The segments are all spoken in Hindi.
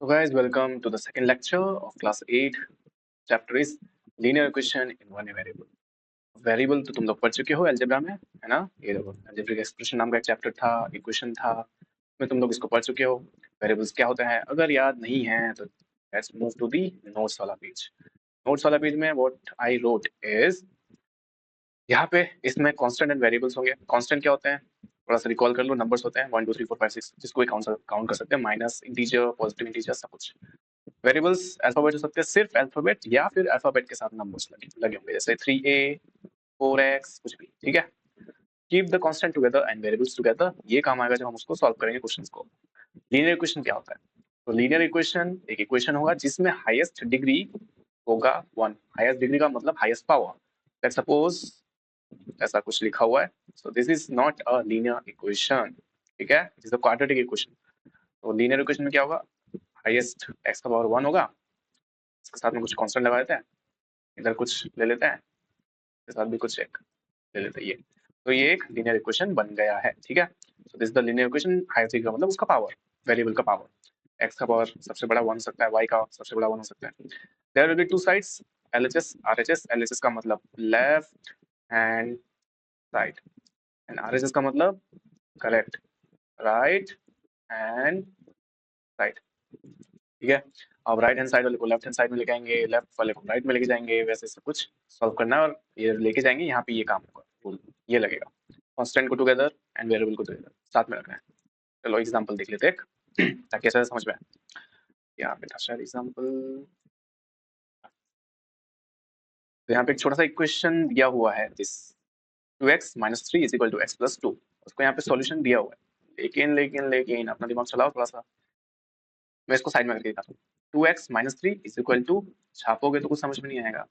So guys, welcome to the second lecture of class 8. Chapter is linear equation in one variable. Variable तो तुम लोग पढ़ चुके हो अलजेब्रा में, है ना? ये देखो अलजेब्रिक एक्सप्रेशन नाम का एक चैप्टर था, इक्वेशन था, में तुम लोग इसको पढ़ चुके हो। वेरिएबल्स क्या होते हैं? अगर याद नहीं है तो let's move to the notes वाला पेज। नोट्स वाला पेज में व्हाट आई रोट इज, यहाँ पे इसमें कांस्टेंट एंड वेरिएबल्स होंगे। कांस्टेंट क्या होते हैं? थोड़ा सा रिकॉल कर लो, नंबर्स होते हैं 1 2 3 4 5 6, जिसको काउंट कर सकते हैं, माइनस, इंटीजर, पॉजिटिव इंटीजर, सब कुछ। वेरिएबल्स अल्फाबेट हो सकते हैं, सिर्फ अल्फाबेट या फिर अल्फाबेट के साथ नंबर्स लगे होंगे, जैसे 3a 4x, कुछ भी, ठीक है। Keep the constant together and variables together, ये काम आएगा जब हम उसको सॉल्व करेंगे क्वेश्चंस को। लीनियर इक्वेशन क्या होता है? तो लीनियर इक्वेशन एक इक्वेशन होगा जिसमें हाईएस्ट डिग्री होगा 1। हाईएस्ट डिग्री का मतलब हाईएस्ट पावर। लेट्स सपोज ऐसा कुछ लिखा हुआ है, so this is not a linear equation, ठीक है, this is a quadratic equation. तो लीनियर इक्वेशन में क्या होगा? हाईएस्ट x का पावर 1 होगा, इसके साथ में कुछ कांस्टेंट लगा देते हैं, इधर कुछ ले लेते हैं, इसके साथ भी कुछ एक ले लेते हैं, ये तो ये एक लीनियर इक्वेशन बन गया है, ठीक है। So this the linear equation. Highest degree का मतलब उसका पावर, वेरिएबल का पावर। x का पावर सबसे बड़ा 1 हो सकता है, y का सबसे बड़ा 1 हो सकता है। There will be two sides, LHS RHS। LHS का मतलब left hand side and RHS का मतलब करेक्ट राइट हैंड साइड, ठीक है। अब राइट हैंड साइड वाले को लेफ्ट हैंड साइड में लेके आएंगे, लेफ्ट वाले को राइट में लेके जाएंगे, वैसे सब कुछ सॉल्व करना है और ये लेके जाएंगे, यहाँ पे ये काम होगा, रूल ये लगेगा। कांस्टेंट को टुगेदर एंड वेरिएबल को टुगेदर साथ में रखना है। चलो एग्जांपल देख लेते हैं एक, ताकि ऐसा समझ में आए। यहाँ पे था शायद एग्जांपल, तो यहाँ पे एक छोटा सा इक्वेशन दिया हुआ है, दिस 2x - 3 = x + 2। उसको यहाँ पे सॉल्यूशन दिया हुआ है, लेकिन अपना दिमाग चलाओ थोड़ा सा। मैं इसको साइड में करके दिखाता हूँ। 2x - 3 = छापोगे तो कुछ समझ में नहीं आएगा।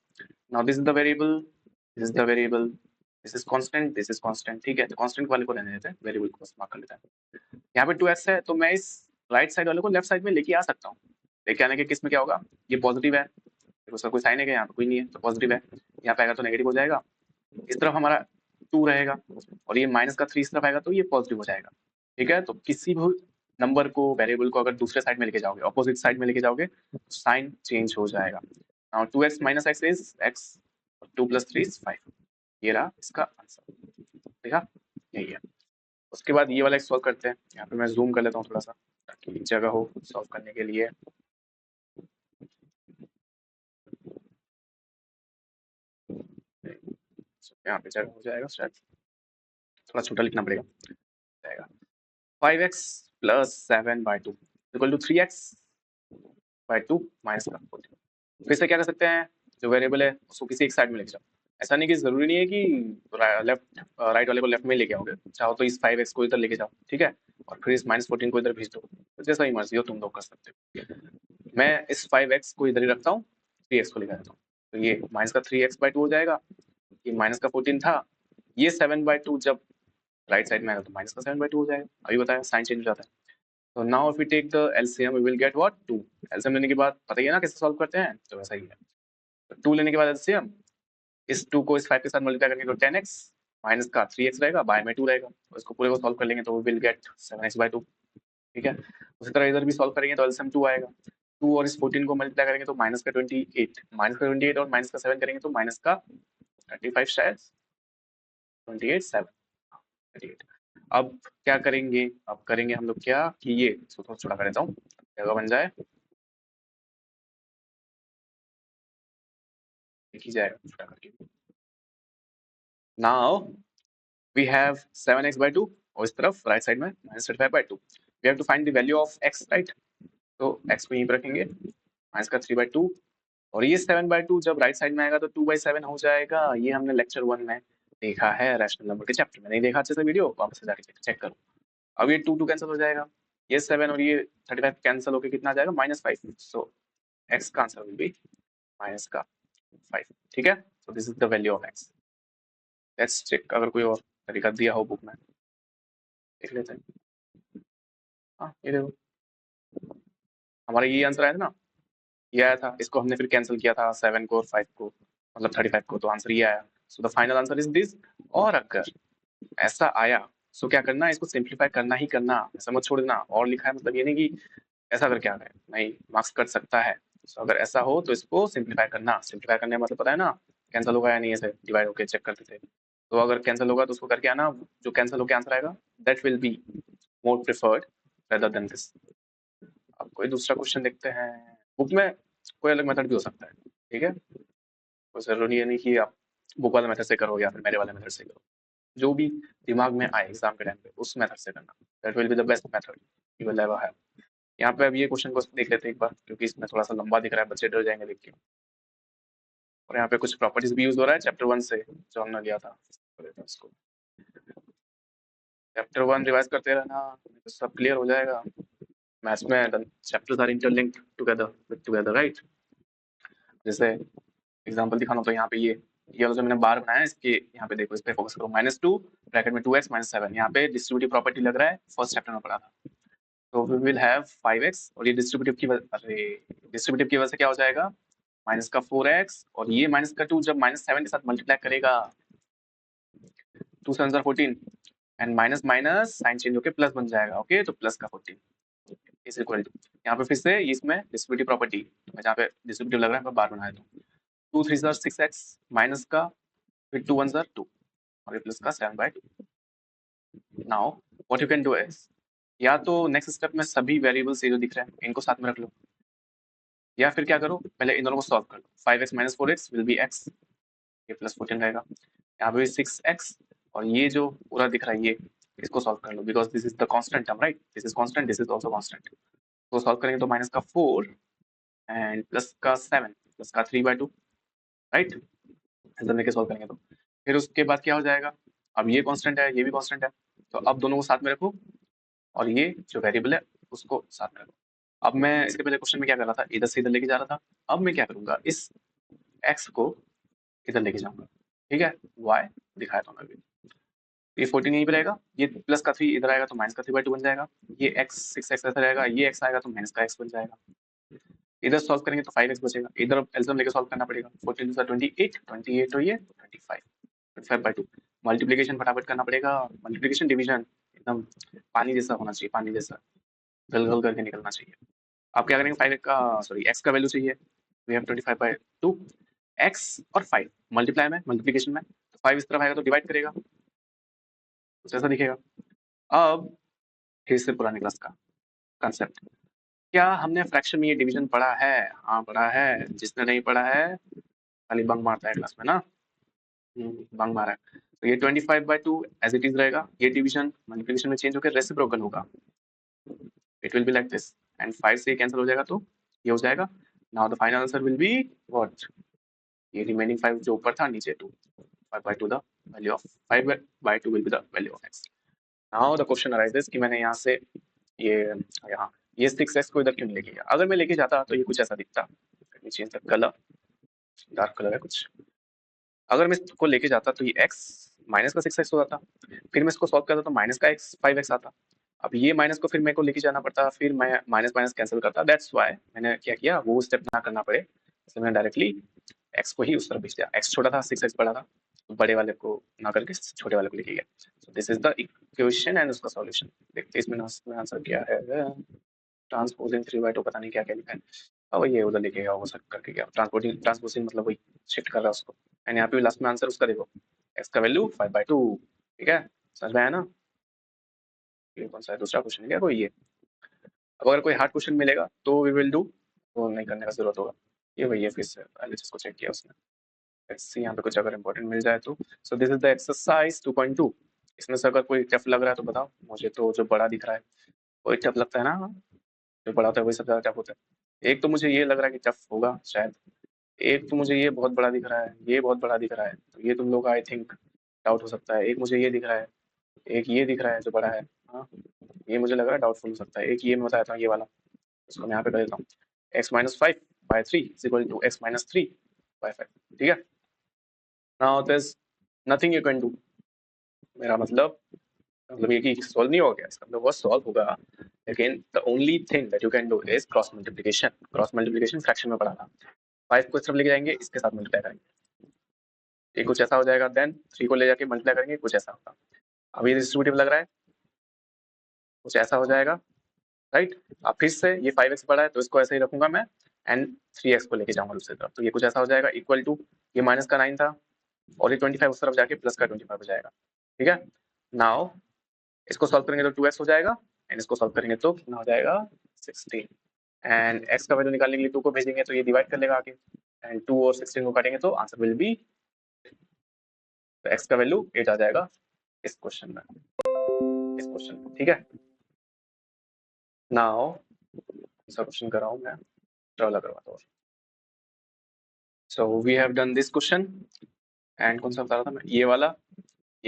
Now this is the variable, this is the variable, this is constant, this is constant, ठीक है। तो कांस्टेंट वाले को रहने देते हैं, वेरिएबल को बस मार्क कर लेते हैं। यहाँ पे 2x है, तो मैं इस राइट साइड वाले को लेफ्ट साइड में लेके आ सकता हूँ। लेके आने के केस में क्या होगा? ये पॉजिटिव है, देखो उसका कोई साइन है क्या? यहाँ पे कोई नहीं है, तो पॉजिटिव है। यहाँ पे आएगा तो नेगेटिव हो जाएगा, इस तरफ हमारा 2 रहेगा, और ये माइनस का 3 इस तरफ आएगा तो ये पॉजिटिव हो जाएगा, ठीक है। तो किसी भी नंबर को, वेरिएबल को अगर दूसरे साइड में लेके जाओगे, ऑपोजिट साइड में लेके जाओगे, तो साइन चेंज हो जाएगा। Now 2x - x is x, 2 + 3 is 5। ये रहा इसका आंसर, देखा, यही है। उसके बाद ये वाला एक सॉल्व करते हैं। यहाँ पे मैं जूम कर लेता हूँ थोड़ा सा, ताकि जगह हो सॉल्व करने के लिए। यहाँ पे जगह हो जाएगा शायद, थोड़ा छोटा लिखना पड़ेगा, जाएगा 5x + 7/2 = 3x by 2 - 14। फिर से क्या कर सकते हैं, जो वेरिएबल है उसको किसी एक साइड में लेके जाओ। ऐसा नहीं कि जरूरी नहीं है कि लेफ्ट राइट वाले को लेफ्ट में लेके आओगे, चाहो तो इस 5x को इधर लेके जाओ, ठीक है, और फिर इस -14 को इधर भेज दो, तो जैसा ही मर्जी हो तुम लोग कर सकते हो। मैं इस 5x को इधर ही रखता हूँ, 3x को लेकर आता हूँ, तो ये -3x/2 हो जाएगा। ये -14 था, ये 7/2 जब राइट साइड में आएगा तो -7/2 हो जाएगा। अभी बताया साइन चेंज हो जाता है। तो now if we take the LCM we will get what 2। LCM लेने के बाद पता ही है ना कैसे सॉल्व करते हैं, तो वैसा ही है। तो 2 लेने के बाद एलसीएम, इस 2 को इस 5 के साथ मल्टीप्लाई करेंगे तो 10x, माइनस का 3x रहेगा, बाय में 2 रहेगा, तो इसको पूरे को सॉल्व कर लेंगे तो वी विल गेट 7x/2, ठीक है। उसी तरह इधर भी सॉल्व करेंगे तो एलसीएम 2 आएगा। 2 और इस 14 को मल्टीप्लाई करेंगे तो -28, -28 और -7 करेंगे तो -35 शायद, 28 7, 38। अब क्या करेंगे? अब करेंगे हम लोग क्या कि ये इसको थोड़ा छोटा कर देता हूँ, जगह बन जाए, लिख ही जाएगा छोटा करके। नाउ वी हैव 7x/2 और इस तरफ राइट साइड में -35/2। We have to find the value of x, right. तो x को यहीं पर रखेंगे, माइनस का 3/2, और ये 7/2 जब राइट साइड में आएगा तो 2/7 हो जाएगा। ये हमने लेक्चर 1 में देखा है, रैशनल नंबर के चैप्टर में। नहीं देखा अच्छे से वीडियो, वापस से जाके चेक करो। अब ये 2 कैंसिल हो जाएगा, ये 7 और ये 35 कैंसिल होकर कितना आ जाएगा? -5। सो x का आंसर विल बी -5, ठीक है। So this is the value of x। Let's check, अगर कोई और तरीका दिया हो बुक में, देख लेते हैं। हाँ ये देखो, हमारा ये आंसर आया था ना, ये आया था, इसको हमने फिर कैंसिल किया था 7 को और 5 को, मतलब 35 को, तो आंसर ये आया। So the final answer is this. और अगर ऐसा आया, सो क्या करना है, इसको सिंप्लीफाई करना ही करना, ऐसा मत छोड़ देना। और लिखा है मतलब ये नहीं कि ऐसा करके आ गए, नहीं मार्क्स कट सकता है। तो अगर ऐसा हो तो इसको सिंप्लीफाई करना, सिंप्लीफाई करने का मतलब पता है ना, कैंसिल होगा या नहीं, ऐसे डिवाइड होकर चेक करते थे। तो अगर कैंसिल होगा तो उसको करके आना, जो कैंसिल होकर आंसर आएगा that will be more preferred rather than this. अब कोई दूसरा क्वेश्चन देखते हैं। बुक में कोई अलग मेथड भी हो सकता है, ठीक है, कोई जरूरी नहीं कि आप बुक वाला मेथड से करो या फिर मेरे वाले मेथड से करो, जो भी दिमाग में आए एग्जाम के टाइम पे उस मेथड से करना, that will be the best method you will ever have. यहाँ पे अब ये क्वेश्चन को देख लेते हैं एक बार, क्योंकि इसमें थोड़ा सा लंबा दिख रहा है, बच्चे डर जाएंगे देख के। और यहाँ पे कुछ प्रॉपर्टीज भी यूज हो रहा है चैप्टर 1 से जो हमने लिया था। इसको चैप्टर 1 रिवाइज करते रहना, तो सब क्लियर हो जाएगा। मैथ्स में chapters are interlinked together right. जैसे एग्जांपल दिखाना तो यहाँ पे ये वाला जो मैंने बार बनाया है, इसके यहाँ पे देखो, इस पे फोकस करो, -2 ब्रैकेट में 2x -7, यहाँ पे डिस्ट्रीब्यूटिव प्रॉपर्टी लग रहा है, फर्स्ट चैप्टर में पढ़ा था। तो वी विल हैव 5x, और ये डिस्ट्रीब्यूटिव की डिस्ट्रीब्यूटिव की वजह से क्या हो जाएगा, माइनस का 4x, और ये माइनस का 2 जब -7 के साथ मल्टीप्लाई करेगा, 2 7 14, and minus minus sign change होकर प्लस बन जाएगा। ओके, तो प्लस का 14 इज इक्वल टू, यहाँ पे फिर से इसमें डिस्ट्रीब्यूटिव प्रॉपर्टी, मैं जहाँ पे डिस्ट्रीब्यूटिव लग रहा है मैं बार बना देता हूँ, 2 3 6x, माइनस का फिर 2 1 2, और ये प्लस का 7/2। Now what you can do is, या तो नेक्स्ट स्टेप में सभी वेरिएबल्स ये जो दिख रहे हैं इनको साथ में रख लो, या फिर क्या करो, पहले इन दोनों को सॉल्व कर लो। 5x - 4x will be x, ये प्लस 14 रहेगा, यहाँ पे 6x, और ये जो पूरा दिख रहा है ये, इसको सॉल्व कर लो, because this is the constant term right, this is constant, this is also constant. तो सॉल्व करेंगे तो माइनस का 4 एंड प्लस का 7 प्लस का 3/2 राइट, ऐसा लेके सॉल्व करेंगे तो फिर उसके बाद क्या हो जाएगा, अब ये कांस्टेंट है ये भी कांस्टेंट है, तो अब दोनों को साथ में रखो, और ये जो वेरिएबल है उसको साथ में रखो। अब मैं इसके पहले क्वेश्चन में क्या कर रहा था, इधर से इधर लेके जा रहा था, अब मैं क्या करूंगा, इस x को इधर लेके जाऊंगा, ठीक है, y दिखाया था मैं अभी। ये 14 यहीं पे रहेगा, ये प्लस का 3 इधर आएगा तो माइनस का 3/2 बन जाएगा, ये x 6x ऐसा रहेगा, ये x आएगा तो माइनस का x बन जाएगा। इधर सॉल्व करेंगे तो 5x बचेगा, इधर एल्सियम लेके सॉल्व करना पड़ेगा, 14 से 28 28 तो ये 25/2। मल्टीप्लिकेशन फटाफट करना पड़ेगा, मल्टीप्लिकेशन डिवीजन एकदम पानी जैसा होना चाहिए, पानी जैसा गल गल करके निकलना चाहिए। आप क्या करेंगे, 5 का सॉरी x का वैल्यू चाहिए, वी हैव 25/2, x और 5 मल्टीप्लाई में, मल्टीप्लिकेशन में, तो 5 इस तरफ आएगा तो डिवाइड करेगा, कुछ ऐसा दिखेगा। अब फिर से पुराने क्लास का कंसेप्ट, क्या हमने फ्रैक्शन में ये डिवीजन पढ़ा है, हाँ पढ़ा है, जिसने नहीं पढ़ा है खाली बंक मारता है क्लास में ना, बंक मारा है। तो ये 25/2 एज इट इज रहेगा, ये डिवीजन मल्टीप्लिकेशन में चेंज होकर रेसिप्रोकल होगा, it will be like this, and 5 से कैंसिल हो जाएगा तो ये हो जाएगा। Now the final answer will be what, ये रिमेनिंग 5 जो ऊपर था नीचे 2, 5/2 the value of 5/2 will be the value of x। Now the question arises कि मैंने यहाँ से ये यहाँ ये 6x को इधर क्यों लेके गया, अगर मैं लेके जाता तो ये कुछ ऐसा दिखता, change the colour, dark colour है कुछ, अगर मैं इसको लेके जाता तो ये x माइनस का 6x हो जाता, फिर मैं इसको सॉल्व करता तो माइनस का x 5x आता, अब ये माइनस को फिर मेरे को लेके जाना पड़ता, फिर मैं माइनस माइनस कैंसिल करता, दैट्स व्हाई मैंने क्या किया, वो स्टेप ना करना पड़े इसलिए मैंने डायरेक्टली x को ही उस तरफ भेज दिया, x छोटा था 6x बड़ा था, तो बड़े वाले को ना करके छोटे वाले को लेके गया। सो this is the equation and उसका सॉल्यूशन। देखते हैं इसमें आंसर क्या है, ट्रांसपोजिंग 3/2 पता नहीं क्या क्या लिखा है, अब ये उधर लेके गया वो सब करके गया, ट्रांसपोर्टिंग ट्रांसपोजिंग मतलब वही शिफ्ट कर रहा है उसको, एंड यहाँ पे लास्ट में आंसर उसका देखो, x का वैल्यू 5/2, ठीक है, समझ में आया ना। ये कौन सा है, दूसरा क्वेश्चन है क्या कोई ये, अब अगर कोई हार्ड क्वेश्चन मिलेगा तो वी विल डू, तो नहीं करने का जरूरत होगा। ये वही है, फिर से पहले जिसको चेक किया उसने, लेट्स सी यहाँ पे कुछ अगर इंपॉर्टेंट मिल जाए तो। सो दिस इज द एक्सरसाइज 2.2, इसमें से अगर कोई टफ लग रहा है तो बताओ मुझे, तो जो बड़ा दिख रहा है कोई टफ लगता है ना, जो बड़ा होता है वही सबसे ज्यादा टफ होता है। एक तो मुझे ये लग रहा है कि टफ होगा शायद, एक तो मुझे ये बहुत बड़ा दिख रहा है, ये बहुत बड़ा दिख रहा है, तो ये तुम लोग का आई थिंक डाउट हो सकता है, एक मुझे ये दिख रहा है, एक ये दिख रहा है जो बड़ा है, हाँ ये मुझे लग रहा है डाउटफुल हो सकता है, एक ये मैं बताया था ये वाला, इसको मैं यहाँ पे कर देता हूँ, x-5/3 is equal to x-3/5, ठीक है। Now there is nothing you can do, मेरा मतलब ये कि सॉल्व नहीं हो गया, इसका मतलब वो सॉल्व होगा, लेकिन the only thing that you can do is cross multiplication, cross multiplication fraction में पढ़ा था, 5 को इस तरफ लेके जाएंगे, इसके साथ मल्टीप्लाई करेंगे, ये कुछ ऐसा हो जाएगा, देन 3 को ले जाके मल्टीप्लाई करेंगे, कुछ ऐसा होगा। अब ये डिस्ट्रीब्यूटिव लग रहा है, कुछ ऐसा हो जाएगा, राइट। अब फिर से ये 5x बड़ा है तो इसको ऐसे ही रखूंगा मैं एंड 3x को लेके जाऊंगा दूसरी तरफ, तो ये कुछ ऐसा हो जाएगा इक्वल टू, ये माइनस का 9 था और ये 25 उस तरफ जाके प्लस का 25 हो जाएगा। ठीक है, नाउ इसको सॉल्व करेंगे तो 2x हो जाएगा एंड इसको सॉल्व करेंगे तो कितना हो जाएगा 16 एंड x का वैल्यू निकालने के लिए 2 को भेजेंगे तो ये डिवाइड कर लेगा आगे एंड 2 और 16 को काटेंगे तो आंसर विल बी, तो x का वैल्यू 8 आ जाएगा इस क्वेश्चन में, इस क्वेश्चन में। ठीक है, नाउ दूसरा क्वेश्चन कर रहा हूं मैं, ट्रैवल करवाता हूं। So we have done this question and कौन सा बता रहा था मैं, ये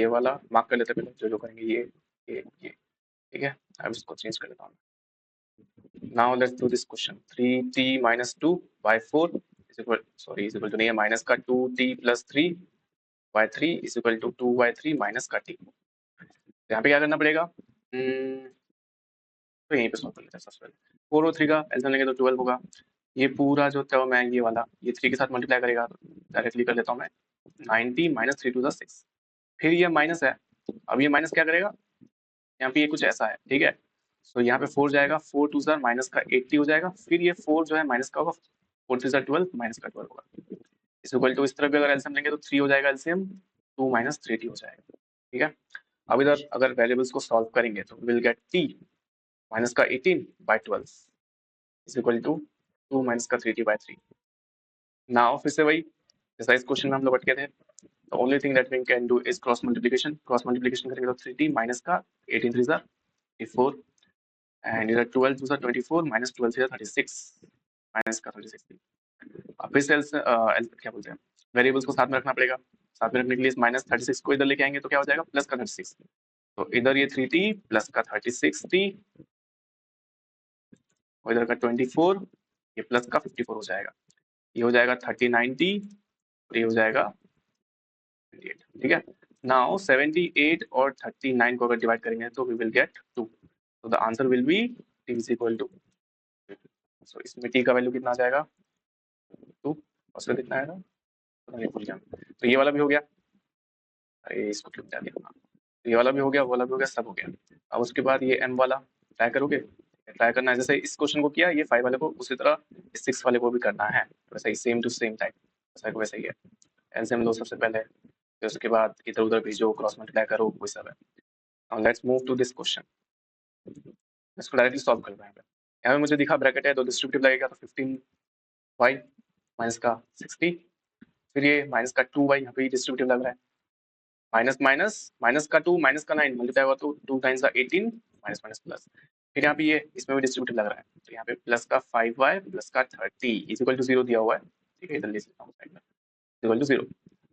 वाला मार्क कर लेते हैं पहले, जो करेंगे ये ठीक है। अब इसको चेंज कर लेता हूँ। Now let's do this question. 3t minus 2 by 4 is equal to नहीं है माइनस का 2t plus 3 by 3 is equal to 2 by 3 minus का t। यहाँ पे क्या करना पड़ेगा, तो यहीं पे सॉल्व कर लेते हैं सबसे पहले। 4 और 3 का एलसीएम लेंगे तो 12 होगा। ये पूरा जो टर्म है ये वाला, ये 3 के साथ मल्टीप्लाई करेगा तो डायरेक्टली कर लेता हूँ मैं, 90 माइनस 3 टू द 6। फिर ये माइनस है, अब ये माइनस क्या करेगा, यहाँ पे ये कुछ ऐसा है। ठीक है, तो यहाँ पे 4 जाएगा, 4 टू ज़र माइनस का 80 हो जाएगा। फिर ये 4 जो है माइनस का होगा, 4 थ्री ज़र 12 माइनस का 12 होगा। इस इक्वल टू इस तरफ भी अगर एलसीएम लेंगे तो 3 हो जाएगा एलसीएम, 2 माइनस 3t हो जाएगा। ठीक है, अब इधर अगर वेरिएबल्स को सॉल्व करेंगे तो विल गेट t माइनस का 18 by 12 is equal to 2 minus का 3t बाय 3। नाउ फिर से वही जैसा इस क्वेश्चन में हम लोग अटके थे, the only thing that we can do is cross multiplication करेंगे तो 3t माइनस का 18 थ्री ज़र 24 एंड इधर 12 टू ज़र 24 माइनस 12 थ्री ज़र 36 माइनस का 36। अब फिर से क्या बोलते हैं, वेरिएबल्स को साथ में रखना पड़ेगा। साथ में रखने के लिए इस माइनस 36 को इधर लेके आएंगे तो क्या हो जाएगा प्लस का 36, तो इधर ये 3t प्लस का 36t और इधर का 24, ये प्लस का 54 हो जाएगा, ये हो जाएगा 39t और ये हो जाएगा 28। ठीक है, नाउ 78 और 39 को अगर डिवाइड करेंगे तो वी विल गेट 2, तो the answer will be t is equal to, so इसमें t का वैल्यू कितना आ जाएगा 2 और इसका कितना आएगा भूल गया। तो ये वाला भी हो गया, अरे इसको क्यों बता दिया, ये वाला भी हो गया, वो वाला भी हो गया, सब हो गया। अब उसके बाद ये m वाला ट्राई करोगे, ट्राई करना है जैसे इस क्वेश्चन को किया ये 5 वाले को, उसी तरह इस 6 वाले को भी करना है वैसे ही, सेम टू सेम टाइप वैसा को वैसा ही है। एलसीएम लो सबसे पहले, फिर उसके बाद इधर उधर भेजो, क्रॉस मल्टीप्लाई करो, वही सब है। Now let's move to this question, इसको डायरेक्टली सॉल्व कर रहे हैं। यहाँ पे मुझे दिखा ब्रैकेट है तो डिस्ट्रीब्यूटिव लगेगा तो 15y माइनस का 60, फिर ये माइनस का 2y यहाँ पे डिस्ट्रीब्यूटिव लग रहा है, माइनस माइनस माइनस का 2 माइनस का 9 मल्टीप्लाई हुआ तो 2 टाइम्स का 18 माइनस माइनस प्लस, फिर यहाँ पे ये इसमें भी डिस्ट्रीब्यूटिव लग रहा है तो यहाँ पे प्लस का 5y प्लस का 30 इज इक्वल टू 0 दिया हुआ है। ठीक है, इधर लिख लेता हूँ साइड में, इक्वल टू 0।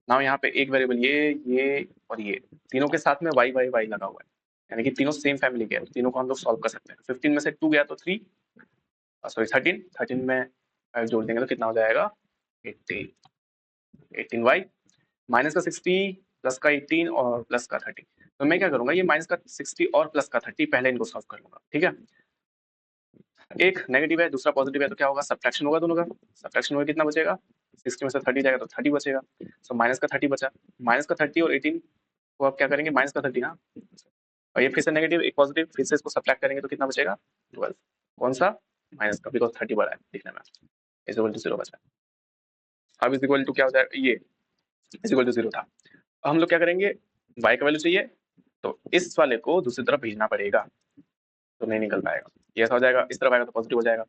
नाउ यहाँ पे एक वेरिएबल ये और ये तीनों के साथ में y y y लगा हुआ है, यानी कि तीनों सेम फैमिली के हैं, तीनों को हम लोग सॉल्व कर सकते हैं। 15 में से 2 गया तो 3, सॉरी 13 में जोड़ देंगे तो कितना हो जाएगा 18y माइनस का 60 प्लस का 18 और प्लस का 30। तो मैं क्या करूंगा, ये माइनस का 60 और प्लस का 30 पहले इनको सॉल्व कर लूंगा। ठीक है, एक नेगेटिव है दूसरा पॉजिटिव है तो क्या होगा सब्ट्रैक्शन होगा दोनों का, सब्ट्रैक्शन होगा कितना बचेगा 60 में से 30 जाएगा तो 30 बचेगा, सो माइनस का 30 बचा, माइनस का 30 और 18 को आप क्या करेंगे माइनस का 30, हाँ और ये फिर से नेगेटिव एक पॉजिटिव, फिर से इसको सब्ट्रैक्ट करेंगे तो कितना बचेगा 12, कौन सा माइनस का, बिकॉज 30 बड़ा है दिखने में, इज इक्वल टू 0 बचा। अब इज इक्वल टू क्या हो जाएगा, ये इज इक्वल टू 0 था। अब हम लोग क्या करेंगे, y का वैल्यू चाहिए तो इस वाले को दूसरी तरफ भेजना पड़ेगा, तो नहीं निकल पाएगा, ये ऐसा हो जाएगा, इस तरफ आएगा तो पॉजिटिव हो जाएगा।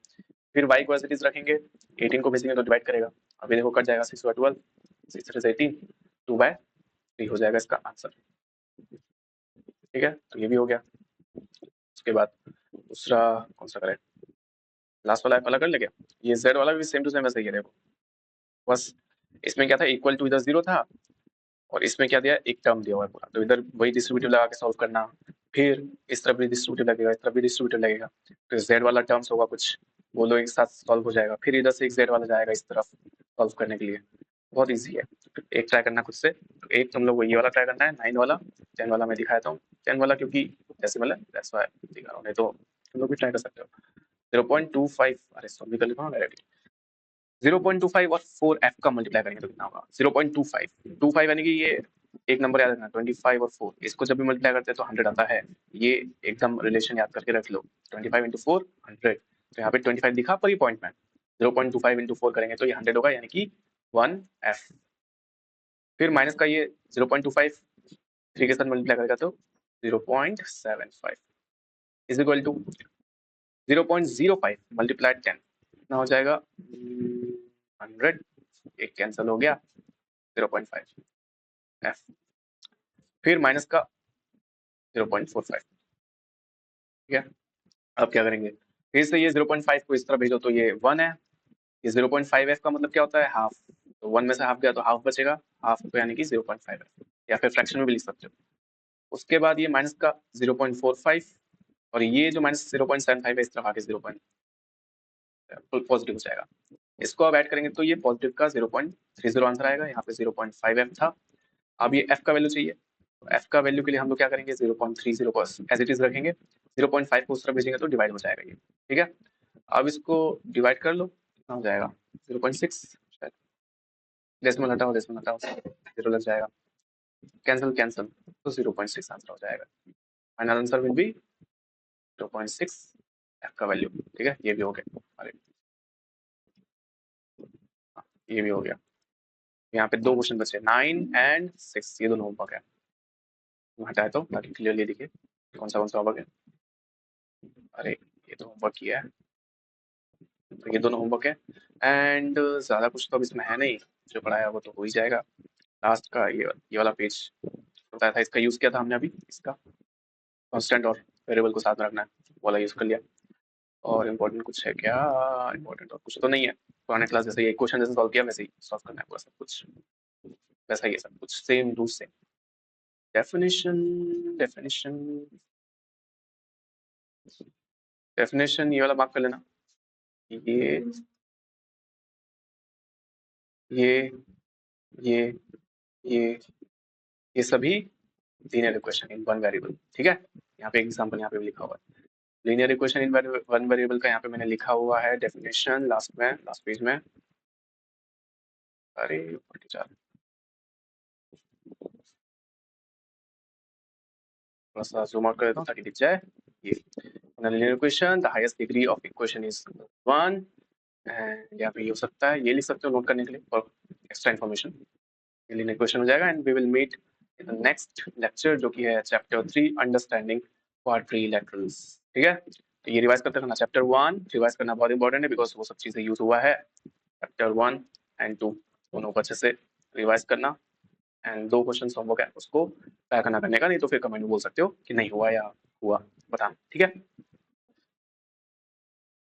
फिर y को एज इट इज रखेंगे, 18 को भेजेंगे तो डिवाइड करेगा, अभी देखो कट जाएगा 6 12 6 3 18 2 बाय 3 हो जाएगा इसका आंसर। ठीक है, तो ये भी हो गया। उसके बाद दूसरा कौन सा करें, लास्ट वाला वाला कर ले क्या, ये z वाला भी सेम टू सेम वैसे ही है देखो, बस इसमें क्या था इक्वल टू इधर 0 था और इसमें क्या दिया एक टर्म दिया हुआ है पूरा, तो इधर वही डिस्ट्रीब्यूटिव लगा के सॉल्व करना, फिर इस तरफ भी डिस्ट्रीब्यूटिव लगेगा इस तरफ भी डिस्ट्रीब्यूटिव लगेगा, तो z वाला टर्म्स होगा कुछ वो लोग एक साथ सॉल्व हो जाएगा, फिर इधर से एक z वाला जाएगा इस तरफ सॉल्व करने के लिए, बहुत ईजी है। एक ट्राई करना खुद से, तो एक तुम लोग को ये वाला ट्राई करना है 9 वाला, 10 वाला मैं दिखाता हूँ, 10 वाला क्योंकि डेसिमल है दैट्स व्हाई दिखा रहा हूँ, नहीं तो तुम लोग भी ट्राई कर सकते हो। 0.25 अरे सॉल्व भी कर लेता हूँ डायरेक्टली, 0.25 और 4f का मल्टीप्लाई करेंगे तो कितना होगा 0.25 25 यानी कि ये एक नंबर याद रखना 25 और 4, इसको जब भी मल्टीप्लाई करते हैं तो 100 आता है। ये एकदम रिलेशन याद करके रख लो, 25 इंटू 4 100। तो यहाँ पे 25 दिखा पर ये पॉइंट में 0.25 इंटू 4 करेंगे तो ये 100 होगा, यानी कि 1f। फिर माइनस का ये 0.25 3 के साथ मल्टीप्लाई करेगा तो 0.75 इज इक्वल टू 0.05 मल्टीप्लाइड 10 कितना हो जाएगा 100, एक कैंसिल हो गया 0.5 f। फिर माइनस का 0.45, ठीक है। अब क्या करेंगे, फिर से ये 0.5 को इस तरह भेजो तो ये 1 है। ये 0.5f का मतलब क्या होता है, हाफ। तो 1 में से हाफ गया तो हाफ बचेगा, हाफ को यानी कि 0.5f, या फिर फ्रैक्शन में भी लिख सकते हो। उसके बाद ये माइनस का 0.45 और ये जो माइनस 0.75 है इस तरफ आके 0. पॉजिटिव हो जाएगा। इसको अब ऐड करेंगे तो ये पॉजिटिव का 0.30 आंसर आएगा। यहाँ पे 0.5f था। अब ये f का वैल्यू चाहिए, तो f का वैल्यू के लिए हम लोग क्या करेंगे 0.30 को एज इट इज रखेंगे, 0.5 को उस तरफ भेजेंगे तो डिवाइड हो जाएगा ये, ठीक है। अब इसको डिवाइड कर लो, कितना हो जाएगा 0.6, शायद डेसिमल हटाओ 0 लग जाएगा, कैंसिल कैंसिल, तो 0.6 आंसर हो जाएगा। Final answer will B 0.6 f का वैल्यू, ठीक है। ये भी हो गया, अरे ये भी हो गया। यहाँ पे 2 क्वेश्चन बचे 9 एंड 6, ये दोनों होमवर्क है, हटाए तो ताकि क्लियरली दिखे कौन सा होमवर्क है। अरे ये तो होमवर्क किया है, तो ये दोनों होमवर्क है एंड ज़्यादा कुछ तो अब इसमें है नहीं, जो पढ़ाया वो तो हो ही जाएगा। लास्ट का ये वाला पेज बताया था, इसका यूज़ किया था हमने अभी, इसका कांस्टेंट और वेरिएबल को साथ में रखना है, वो वाला यूज़ कर लिया। और इम्पोर्टेंट कुछ है क्या, इम्पोर्टेंट और कुछ तो नहीं है। पुराने क्लास जैसे ये क्वेश्चन जैसे सॉल्व किया वैसे ही सॉल्व करना है पूरा सब कुछ, वैसा ही है सब कुछ, सेम रूल सेम। डेफिनेशन ये वाला मार्क कर लेना, ये ये ये ये ये सभी linear equation in one variable, ठीक है। यहाँ पे एग्जांपल यहाँ पे भी लिखा हुआ है linear equation in one variable का, यहाँ पे मैंने लिखा हुआ है डेफिनेशन लास्ट पेज में। अरे थोड़ा सा जूम आउट कर देता हूँ ताकि दिख जाए। ये linear equation, the highest degree of equation is 1, and यहाँ पे ये हो सकता है, ये लिख सकते हो नोट करने के लिए और एक्स्ट्रा इन्फॉर्मेशन। लीनियर इक्वेशन हो जाएगा and we will meet in the next lecture जो कि है चैप्टर 3 अंडरस्टैंडिंग क्वाड्रिलैटरल्स, ठीक है। तो ये रिवाइज करते रहना, चैप्टर 1 रिवाइज करना बहुत इंपॉर्टेंट है बिकॉज वो सब चीजें यूज हुआ है। चैप्टर 1 एंड 2 दोनों को अच्छे से रिवाइज करना एंड 2 क्वेश्चन होमवर्क है उसको ट्राई करना, करने का नहीं तो फिर कमेंट में बोल सकते हो कि नहीं हुआ या हुआ, बताना, ठीक है।